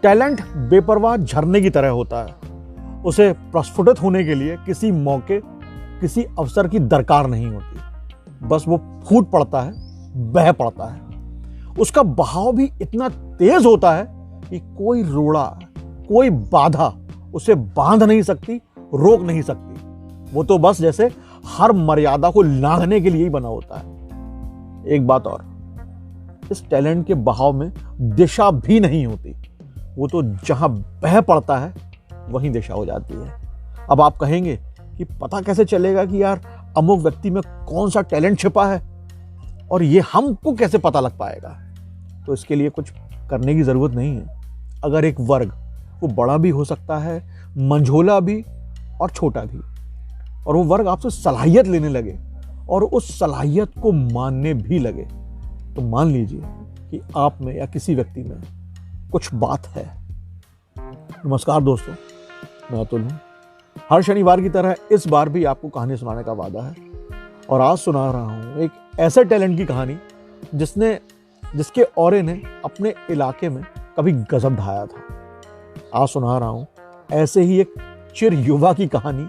Talent बेपरवाह झरने की तरह होता है। उसे प्रस्फुटित होने के लिए किसी मौके, किसी अवसर की दरकार नहीं होती। बस वो फूट पड़ता है, बह पड़ता है। उसका बहाव भी इतना तेज होता है कि कोई रोड़ा, कोई बाधा उसे बांध नहीं सकती, रोक नहीं सकती। वो तो बस जैसे हर मर्यादा को लांघने के लिए ही बना होता है। एक बात और, इस टैलेंट के बहाव में दिशा भी नहीं होती। वो तो जहां बह पड़ता है वहीं दिशा हो जाती है। अब आप कहेंगे कि पता कैसे चलेगा कि यार अमुक व्यक्ति में कौन सा टैलेंट छिपा है, और ये हमको कैसे पता लग पाएगा? तो इसके लिए कुछ करने की जरूरत नहीं है। अगर एक वर्ग, वो बड़ा भी हो सकता है, मंझोला भी और छोटा भी, और वो वर्ग आपसे सलाहियत लेने लगे और उस सलाहियत को मानने भी लगे, तो मान लीजिए कि आप में या किसी व्यक्ति में कुछ बात है। नमस्कार दोस्तों, मैं अतुल हूं। हर शनिवार की तरह इस बार भी आपको कहानी सुनाने का वादा है, और आज सुना रहा हूं एक ऐसे टैलेंट की कहानी जिसके औरे ने अपने इलाके में कभी गजब ढाया था। आज सुना रहा हूं ऐसे ही एक चिर युवा की कहानी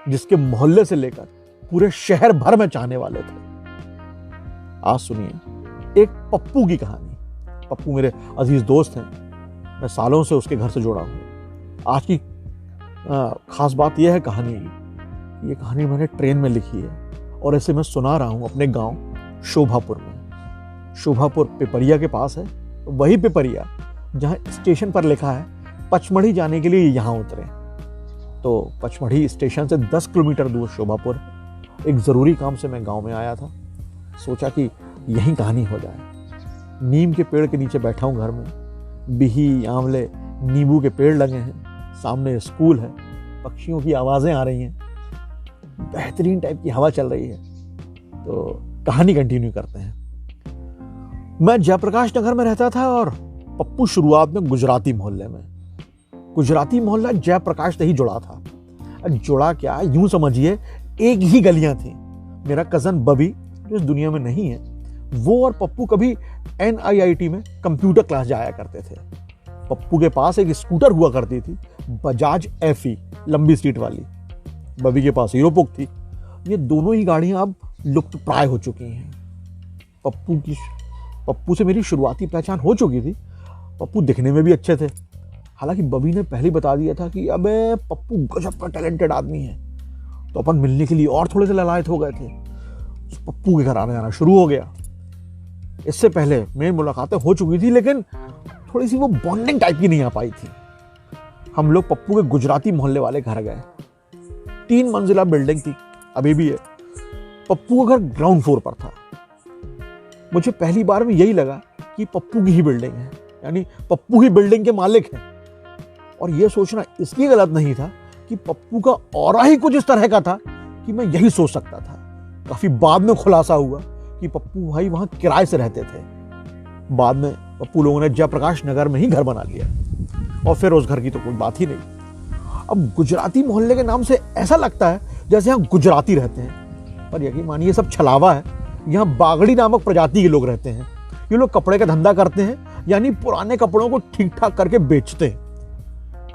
जिसके मोहल्ले से लेकर पूरे शहर भर में चाहने वाले थे। आज सुनिए एक पप्पू की कहानी। पप्पू मेरे अजीज दोस्त हैं, मैं सालों से उसके घर से जुड़ा हूं। आज की खास बात यह है कहानी की, ये कहानी मैंने ट्रेन में लिखी है और इसे मैं सुना रहा हूं अपने गांव शोभापुर में। शोभापुर पिपरिया के पास है, वही पिपरिया जहां स्टेशन पर लिखा है पचमढ़ी जाने के लिए यहां उतरे। तो पचमढ़ी स्टेशन से 10 किलोमीटर दूर शोभापुर। एक जरूरी काम से मैं गांव में आया था, सोचा कि यही कहानी हो जाए। नीम के पेड़ के नीचे बैठा हूं घर में, बिही, आंवले, नींबू के पेड़ लगे हैं, सामने स्कूल है, पक्षियों की आवाजें आ रही हैं, बेहतरीन टाइप की हवा चल रही है। तो कहानी कंटिन्यू करते हैं। मैं जयप्रकाश नगर में रहता था और पप्पू शुरुआत में गुजराती मोहल्ले में। गुजराती मोहल्ला जयप्रकाश से ही जुड़ा था। जुड़ा क्या, यूं समझिए एक ही गलियां थी। मेरा कजन बबी, जो इस दुनिया में नहीं है, वो और पप्पू कभी NIIT में कंप्यूटर क्लास जाया करते थे। पप्पू के पास एक स्कूटर हुआ करती थी, बजाज FE, लंबी सीट वाली। बबी के पास हीरो पुक थी। ये दोनों ही गाड़ियां अब लुप्त प्राय हो चुकी हैं। पप्पू से मेरी शुरुआती पहचान हो चुकी थी। पप्पू दिखने में भी अच्छे थे। हालांकि बबी ने पहले बता दिया था कि अबे पप्पू गजब का टैलेंटेड आदमी है, तो अपन मिलने के लिए और थोड़े से ललायत हो गए थे। पप्पू के घर आने जाना शुरू हो गया। इससे पहले मेरी मुलाकातें हो चुकी थी, लेकिन थोड़ी सी वो बॉन्डिंग टाइप की नहीं आ पाई थी। हम लोग पप्पू के गुजराती मोहल्ले वाले घर गए। 3 मंजिला बिल्डिंग थी, अभी भी है। पप्पू का घर ग्राउंड फ्लोर पर था। मुझे पहली बार में यही लगा कि पप्पू की ही बिल्डिंग है, यानी पप्पू ही बिल्डिंग के मालिक हैं। और यह सोचना इसलिए गलत नहीं था कि पप्पू का ऑरा ही कुछ इस तरह का था कि मैं यही सोच सकता था। काफी बाद में खुलासा हुआ कि पप्पू भाई वहां किराए से रहते थे। बाद में पप्पू लोगों ने जयप्रकाश नगर में ही घर बना लिया, और फिर उस घर की तो कोई बात ही नहीं। अब गुजराती मोहल्ले के नाम से ऐसा लगता है जैसे यहाँ गुजराती रहते हैं, पर यकीन मानिए सब छलावा है। यहाँ बागड़ी नामक प्रजाति के लोग रहते हैं। ये लोग कपड़े का धंधा करते हैं, यानी पुराने कपड़ों को ठीक ठाक करके बेचते हैं।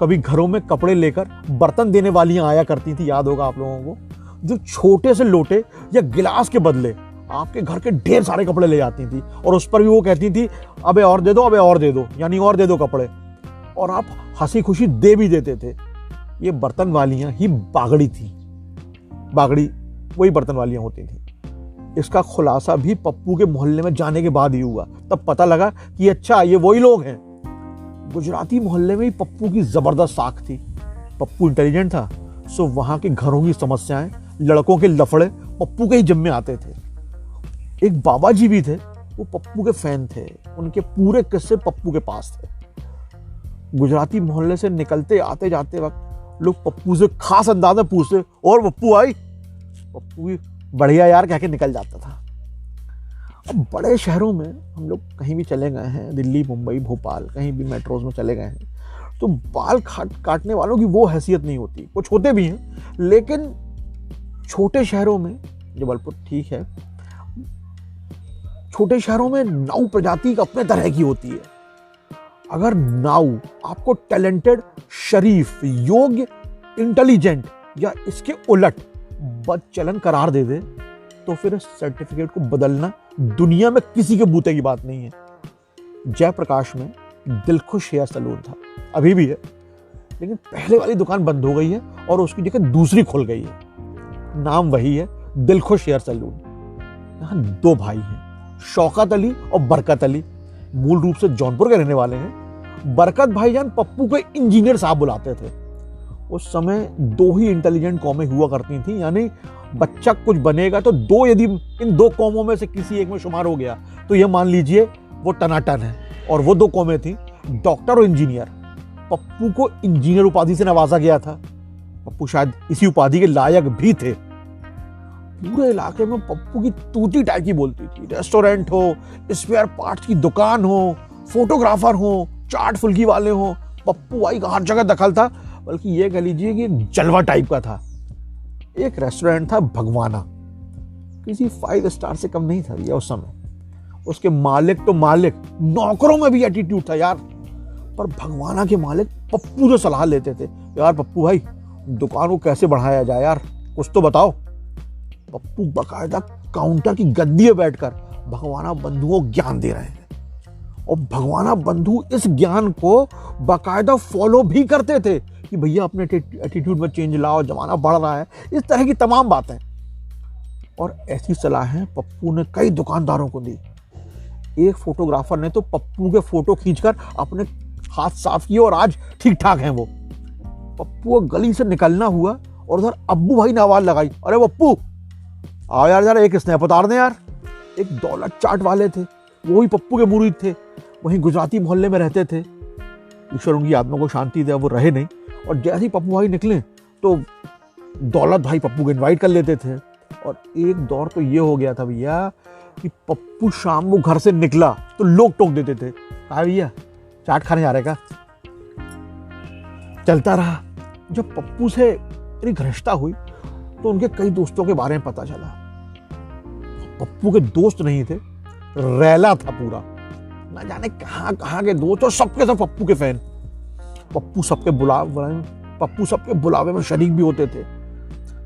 कभी घरों में कपड़े लेकर बर्तन देने वालियां आया करती थी, याद होगा आप लोगों को, जो छोटे से लोटे या गिलास के बदले आपके घर के ढेर सारे कपड़े ले जाती थी, और उस पर भी वो कहती थी अबे और दे दो, अबे और दे दो, यानी और दे दो कपड़े, और आप हंसी खुशी दे भी देते थे। ये बर्तन वालियां ही बागड़ी थी। बागड़ी वही बर्तन वालियां होती थी। इसका खुलासा भी पप्पू के मोहल्ले में जाने के बाद ही हुआ। तब पता लगा कि अच्छा ये वही लोग हैं। गुजराती मोहल्ले में ही पप्पू की जबरदस्त साख थी। पप्पू इंटेलिजेंट था, सो वहां के घरों की समस्याएं, लड़कों के लफड़े पप्पू के ही जिम्मे आते थे। एक बाबा जी भी थे, वो पप्पू के फैन थे। उनके पूरे किस्से पप्पू के पास थे। गुजराती मोहल्ले से निकलते आते जाते वक्त लोग पप्पू से खास अंदाज में पूछते, और पप्पू आई? पप्पू भी बढ़िया यार कह के निकल जाता था। अब बड़े शहरों में हम लोग कहीं भी चले गए हैं, दिल्ली, मुंबई, भोपाल, कहीं भी मेट्रोज में चले गए हैं, तो बाल काटने वालों की वो हैसियत नहीं होती। कुछ होते भी हैं, लेकिन छोटे शहरों में, जबलपुर ठीक है, छोटे शहरों में 9 प्रजाति अपने तरह की होती है। अगर नाउ आपको टैलेंटेड, शरीफ, योग्य, इंटेलिजेंट या इसके उलट बदचलन करार दे दे तो फिर इस सर्टिफिकेट को बदलना दुनिया में किसी के बूते की बात नहीं है। जयप्रकाश में दिलखुश हेयर सैलून था, अभी भी है, लेकिन पहले वाली दुकान बंद हो गई है और उसकी जगह दूसरी खुल गई है। नाम वही है, दिलखुश हेयर सैलून। यहाँ दो भाई हैं, शौकत अली और बरकत अली। मूल रूप से जौनपुर के रहने वाले हैं। बरकत भाईजान पप्पू को इंजीनियर साहब बुलाते थे। उस समय दो ही इंटेलिजेंट कौमें हुआ करती थी, यानी बच्चा कुछ बनेगा तो दो, यदि इन दो कौमों में से किसी एक में शुमार हो गया तो ये मान लीजिए वो टनाटन है। और वो दो कौमें थी, डॉक्टर और इंजीनियर। पप्पू को इंजीनियर उपाधि से नवाजा गया था। पप्पू शायद इसी उपाधि के लायक भी थे। पूरे इलाके में पप्पू की तूती टाइप की बोलती थी। रेस्टोरेंट हो, स्पेयर पार्ट्स की दुकान हो, फोटोग्राफर हो, चाट फुल्की वाले हो, पप्पू भाई का हर जगह दखल था। बल्कि ये कह लीजिए कि एक जलवा टाइप का था। एक रेस्टोरेंट था भगवाना, किसी 5 स्टार से कम नहीं था ये उस समय। उसके मालिक तो मालिक, नौकरों में भी एटीट्यूड था यार। पर भगवाना के मालिक पप्पू से सलाह लेते थे, यार पप्पू भाई दुकान को कैसे बढ़ाया जाए यार, कुछ तो बताओ। पप्पू बकायदा काउंटर की गद्दी पर बैठकर भगवाना बंधुओं को ज्ञान दे रहे हैं और भगवाना बंधु इस ज्ञान को बकायदा फॉलो भी करते थे कि भैया अपने एटीट्यूड में चेंज लाओ, जमाना बढ़ रहा है, इस तरह की तमाम बातें। और ऐसी सलाहें पप्पू ने कई दुकानदारों को दी। एक फोटोग्राफर ने तो पप्पू के फोटो खींचकर अपने हाथ साफ किए और आज ठीक ठाक हैं वो। पप्पू गली से निकलना हुआ और उधर अब्बू भाई ने आवाज लगाई, अरे पप्पू आओ यार जरा एक स्नैप उतार दें यार। एक दौलत चाट वाले थे, वो ही पप्पू के मुरीद थे, वहीं गुजराती मोहल्ले में रहते थे। ईश्वर उनकी आत्मा को शांति दे, वो रहे नहीं। और जैसे ही पप्पू भाई निकले तो दौलत भाई पप्पू को इनवाइट कर लेते थे। और एक दौर तो ये हो गया था भैया कि पप्पू शाम को घर से निकला तो लोग टोक देते थे, कहा भैया चाट खाने जा रहे का। चलता रहा। जब पप्पू से मेरी घनिष्ठता हुई तो उनके कई दोस्तों के बारे में पता चला। पप्पू के दोस्त नहीं थे, रैला था पूरा, ना जाने कहां कहां के दोस्त, और सबके सब पप्पू के फैन। पप्पू सबके बुलावे में शरीक भी होते थे।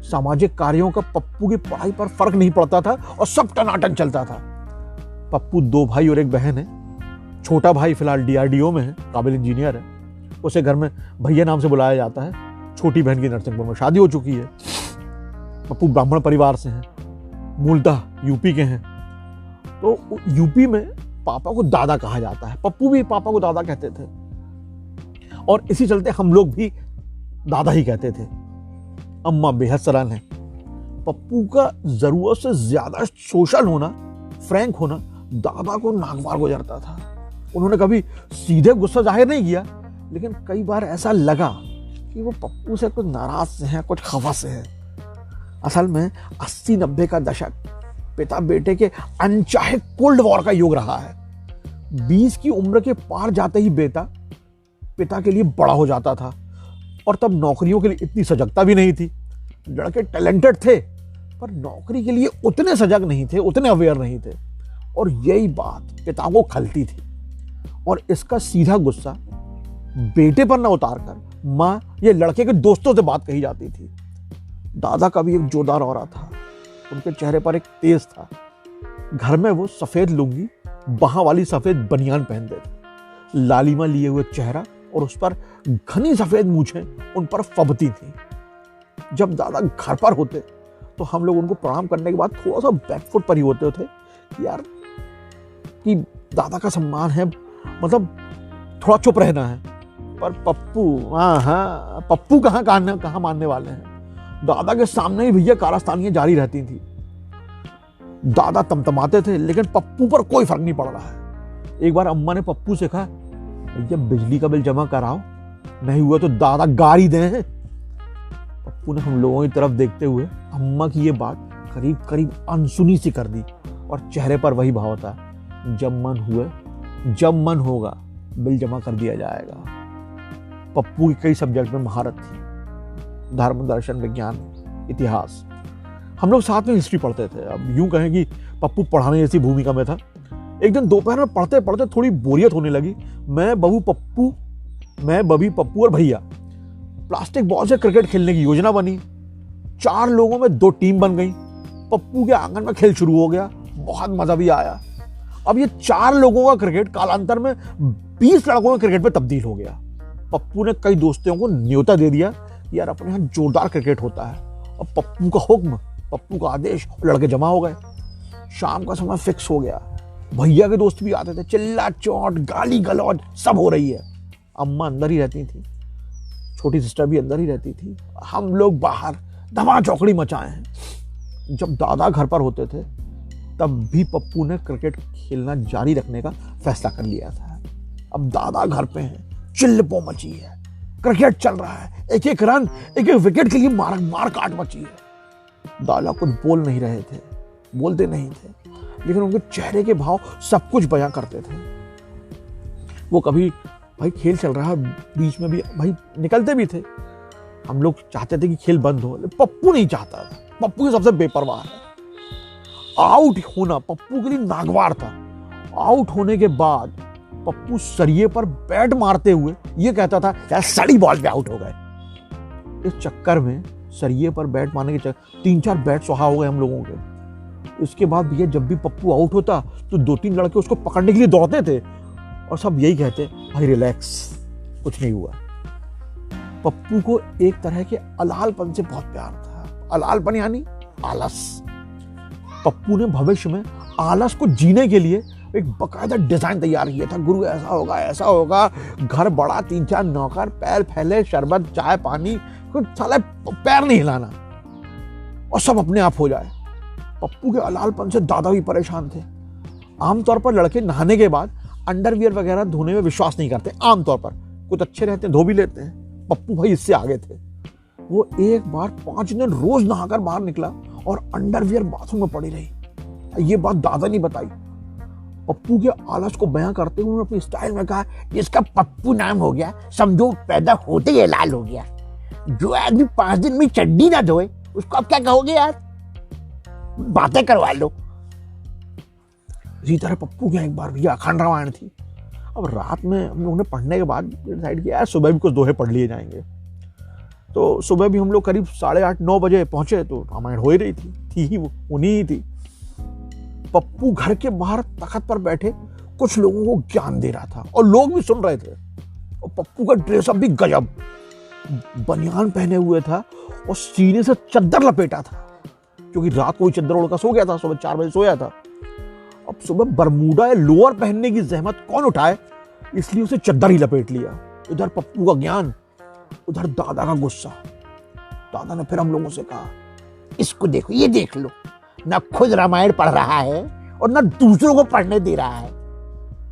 सामाजिक कार्यों का पप्पू की पढ़ाई पर फर्क नहीं पड़ता था और सब टनाटन चलता था। पप्पू 2 भाई और एक बहन है। छोटा भाई फिलहाल DRDO में है, काबिल इंजीनियर है, उसे घर में भैया नाम से बुलाया जाता है। छोटी बहन की नरसिंहपुर में शादी हो चुकी है। पप्पू ब्राह्मण परिवार से हैं, मूलतः यूपी के हैं। तो यूपी में पापा को दादा कहा जाता है, पप्पू भी पापा को दादा कहते थे और इसी चलते हम लोग भी दादा ही कहते थे। अम्मा बेहद सलान है। पप्पू का जरूरत से ज्यादा सोशल होना, फ्रैंक होना दादा को नागवार गुजरता था। उन्होंने कभी सीधे गुस्सा जाहिर नहीं किया, लेकिन कई बार ऐसा लगा कि वो पप्पू से कुछ नाराज से हैं, कुछ खफा से है। असल में 80-90 का दशक पिता बेटे के अनचाहे कोल्ड वॉर का युग रहा है। 20 की उम्र के पार जाते ही बेटा पिता के लिए बड़ा हो जाता था और तब नौकरियों के लिए इतनी सजगता भी नहीं थी। लड़के टैलेंटेड थे पर नौकरी के लिए उतने सजग नहीं थे, उतने अवेयर नहीं थे। और यही बात पिता को खलती थी और इसका सीधा गुस्सा बेटे पर न उतारकर मां ये लड़के के दोस्तों से बात कही जाती थी। दादा का भी एक जोरदार औरा था, उनके चेहरे पर एक तेज था। घर में वो सफेद लुंगी, बाहां वाली सफेद बनियान पहनते थे, लालिमा लिए हुए चेहरा और उस पर घनी सफेद मूछें उन पर फबती थी। जब दादा घर पर होते तो हम लोग उनको प्रणाम करने के बाद थोड़ा सा बैकफुट पर ही होते थे कि यार कि दादा का सम्मान है, मतलब थोड़ा चुप रहना है। पर पप्पू पप्पू कहाँ मानने वाले हैं। दादा के सामने ही भैया कारस्तानियां जारी रहती थी। दादा तमतमाते थे लेकिन पप्पू पर कोई फर्क नहीं पड़ रहा है। एक बार अम्मा ने पप्पू से कहा, भैया बिजली का बिल जमा कराओ, नहीं हुआ तो दादा गाड़ी दें। पप्पू ने हम लोगों की तरफ देखते हुए अम्मा की ये बात करीब करीब अनसुनी सी कर दी और चेहरे पर वही भाव था, जब मन होगा बिल जमा कर दिया जाएगा। पप्पू की कई सब्जेक्ट में महारत थी, धर्म, दर्शन, विज्ञान, इतिहास। हम लोग साथ में हिस्ट्री पढ़ते थे। अब यूं कहें कि पप्पू पढ़ाने जैसी भूमिका में था। एक दिन दोपहर में पढ़ते पढ़ते थोड़ी बोरियत होने लगी। मैं बबी, पप्पू और भैया प्लास्टिक बॉल से क्रिकेट खेलने की योजना बनी। 4 लोगों में 2 टीम बन गई। पप्पू के आंगन में खेल शुरू हो गया। बहुत मजा भी आया। अब ये 4 लोगों का क्रिकेट कालांतर में 20 लड़कों के क्रिकेट में तब्दील हो गया। पप्पू ने कई दोस्तों को न्योता दे दिया, यार अपने यहाँ जोरदार क्रिकेट होता है। अब पप्पू का हुक्म, पप्पू का आदेश, लड़के जमा हो गए। शाम का समय फिक्स हो गया। भैया के दोस्त भी आते थे। चिल्ला चोट, गाली गलौज सब हो रही है। अम्मा अंदर ही रहती थी, छोटी सिस्टर भी अंदर ही रहती थी, हम लोग बाहर धमा चौकड़ी मचाए हैं। जब दादा घर पर होते थे तब भी पप्पू ने क्रिकेट खेलना जारी रखने का फैसला कर लिया था। अब दादा घर पे हैं, चिल्लपो मची है, क्रिकेट चल रहा है, एक एक रन, एक एक विकेट के लिए मार काट मची है। दादा कुछ बोल नहीं रहे थे, बोलते नहीं थे, लेकिन उनके चेहरे के भाव सब कुछ बयां करते थे। वो कभी भाई खेल चल रहा है, बीच में भी भाई निकलते भी थे। हम लोग चाहते थे कि खेल बंद हो, लेकिन पप्पू नहीं चाहता था। पप्पू की सबसे बेपरवाह है। आउट होना पप्पू के लिए नागवार था। आउट होने के बाद पप्पू सरिये पर बैट मारते हुए ये कहता था, यार सड़ी बॉल पे आउट हो गए। इस चक्कर में सरिये पर बैट मारने के चक्कर 3-4 बैट सुहा हो गए हम लोगों के। इसके बाद भैया जब भी पप्पू आउट होता तो 2-3 लड़के उसको पकड़ने के लिए दौड़ते थे और सब यही कहते, भाई रिलैक्स, कुछ नहीं हुआ। पप्पू को एक तरह के अलालपन से बहुत प्यार था। अलालपन यानी आलस। पप्पू ने भविष्य में आलस को जीने के लिए एक बकायदा डिजाइन तैयार किया था। गुरु ऐसा होगा, ऐसा होगा, घर बड़ा, 3-4 नौकर, पैर फैले, शरबत, चाय, पानी, कुछ साला पैर नहीं हिलाना और सब अपने आप हो जाए। पप्पू के अलालपन से दादा भी परेशान थे। आमतौर पर लड़के नहाने के बाद अंडरवियर वगैरह धोने में विश्वास नहीं करते। आमतौर पर कुछ अच्छे रहते हैं, धो भी लेते हैं। पप्पू भाई इससे आगे थे। वो एक बार 5 दिन रोज नहाकर बाहर निकला और अंडरवियर बाथरूम में पड़ी रही। ये बात दादा ने बताई। पप्पू के आलस को बयां करते हुए उन्होंने अपनी स्टाइल में कहा, इसका पप्पू नाम हो गया, समझो पैदा होते ही लाल हो गया। जो आदमी 5 दिन में चड्डी ना धोए उसको आप क्या कहोगे यार, बातें करवा लो। इसी तरह पप्पू के एक बार भैया अखंड रामायण थी। अब रात में हम लोगों ने पढ़ने के बाद डिसाइड किया सुबह भी कुछ दोहे पढ़ लिए जाएंगे। तो सुबह भी हम लोग करीब 8:30-9 बजे पहुंचे तो रामायण हो ही रही थी ही, वो उन्हीं ही थी। पप्पू घर के बाहर तख्त पर बैठे कुछ लोगों को ज्ञान दे रहा था और लोग भी सुन रहे थे। और पप्पू का ड्रेसअप भी गजब, बनियान पहने हुए था और सीने से चद्दर लपेटा था, क्योंकि रात को ही चद्दर ओढ़कर सो गया था, सुबह 4 बजे सोया था। अब सुबह बरमूडा या लोअर पहनने की जहमत कौन उठाए, इसलिए उसे चद्दर ही लपेट लिया। इधर पप्पू का ज्ञान, उधर दादा का गुस्सा। दादा ने फिर हम लोगों से कहा, इसको देखो, ये देख लो, ना खुद रामायण पढ़ रहा है और ना दूसरों को पढ़ने दे रहा है।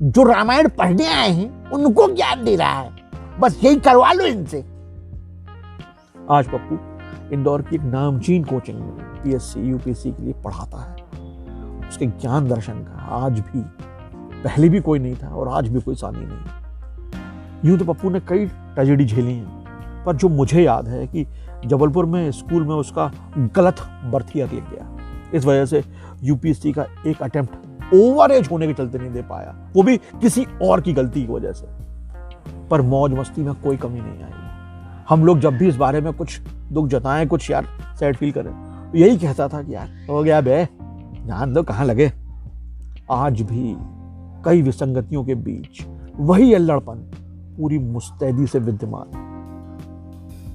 जो रामायण पढ़ने आए हैं उनको ज्ञान दे रहा है, बस यही करवा लो इनसे। आज पप्पू इंदौर की एक नामचीन कोचिंग में पीएससी यूपीएससी के लिए पढ़ाता है। उसके ज्ञान दर्शन का आज भी, पहले भी कोई नहीं था और आज भी कोई सानी नहीं। यूं तो पप्पू ने कई ट्रेजेडी झेली हैं, पर जो मुझे याद है कि जबलपुर में स्कूल में उसका गलत बर्थ ईयर लग गया। इस वजह से यूपीएससी का एक अटेम्प्ट ओवर एज होने के चलते नहीं दे पाया, वो भी किसी और की गलती की वजह से। पर मौज मस्ती में कोई कमी नहीं आई। हम लोग जब भी इस बारे में कुछ दुख जताएं, कुछ यार सैड फील करें, तो यही कहता था कि यार हो गया बे, ध्यान दो कहाँ लगे। आज भी कई विसंगतियों के बीच वही अल्लड़पन पूरी मुस्तैदी से विद्यमान।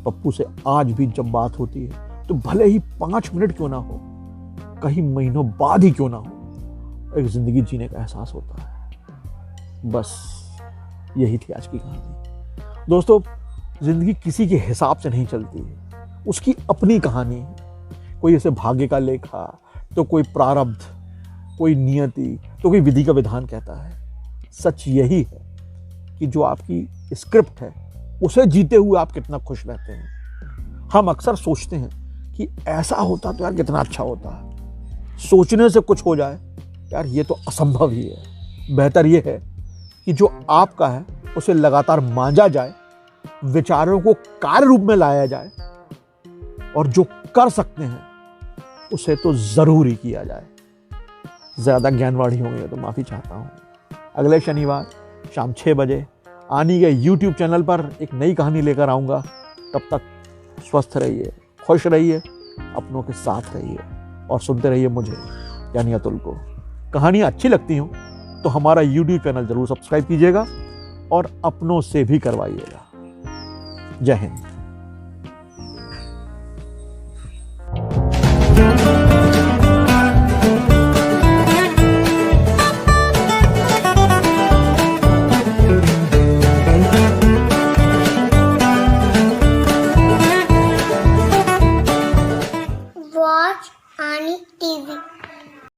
पप्पू से आज भी जब बात होती है तो भले ही 5 मिनट क्यों ना हो, कहीं महीनों बाद ही क्यों ना हो, एक जिंदगी जीने का एहसास होता है। बस यही थी आज की कहानी। दोस्तों, जिंदगी किसी के हिसाब से नहीं चलती है, उसकी अपनी कहानी है। कोई इसे भाग्य का लेखा, तो कोई प्रारब्ध, कोई नियति, तो कोई विधि का विधान कहता है। सच यही है कि जो आपकी स्क्रिप्ट है उसे जीते हुए आप कितना खुश रहते हैं। हम अक्सर सोचते हैं कि ऐसा होता तो यार कितना अच्छा होता है। सोचने से कुछ हो जाए यार, ये तो असंभव ही है। बेहतर ये है कि जो आपका है उसे लगातार मांझा जाए, विचारों को कार्य रूप में लाया जाए और जो कर सकते हैं उसे तो जरूर ही किया जाए। ज़्यादा ज्ञानवाड़ी हो गई तो माफ़ी चाहता हूँ। अगले शनिवार शाम 6 बजे आनी के YouTube चैनल पर एक नई कहानी लेकर आऊँगा। तब तक स्वस्थ रहिए, खुश रहिए, अपनों के साथ रहिए और सुनते रहिए मुझे यानी अतुल को। कहानियाँ अच्छी लगती हों तो हमारा YouTube चैनल ज़रूर सब्सक्राइब कीजिएगा और अपनों से भी करवाइएगा। जय हिंद।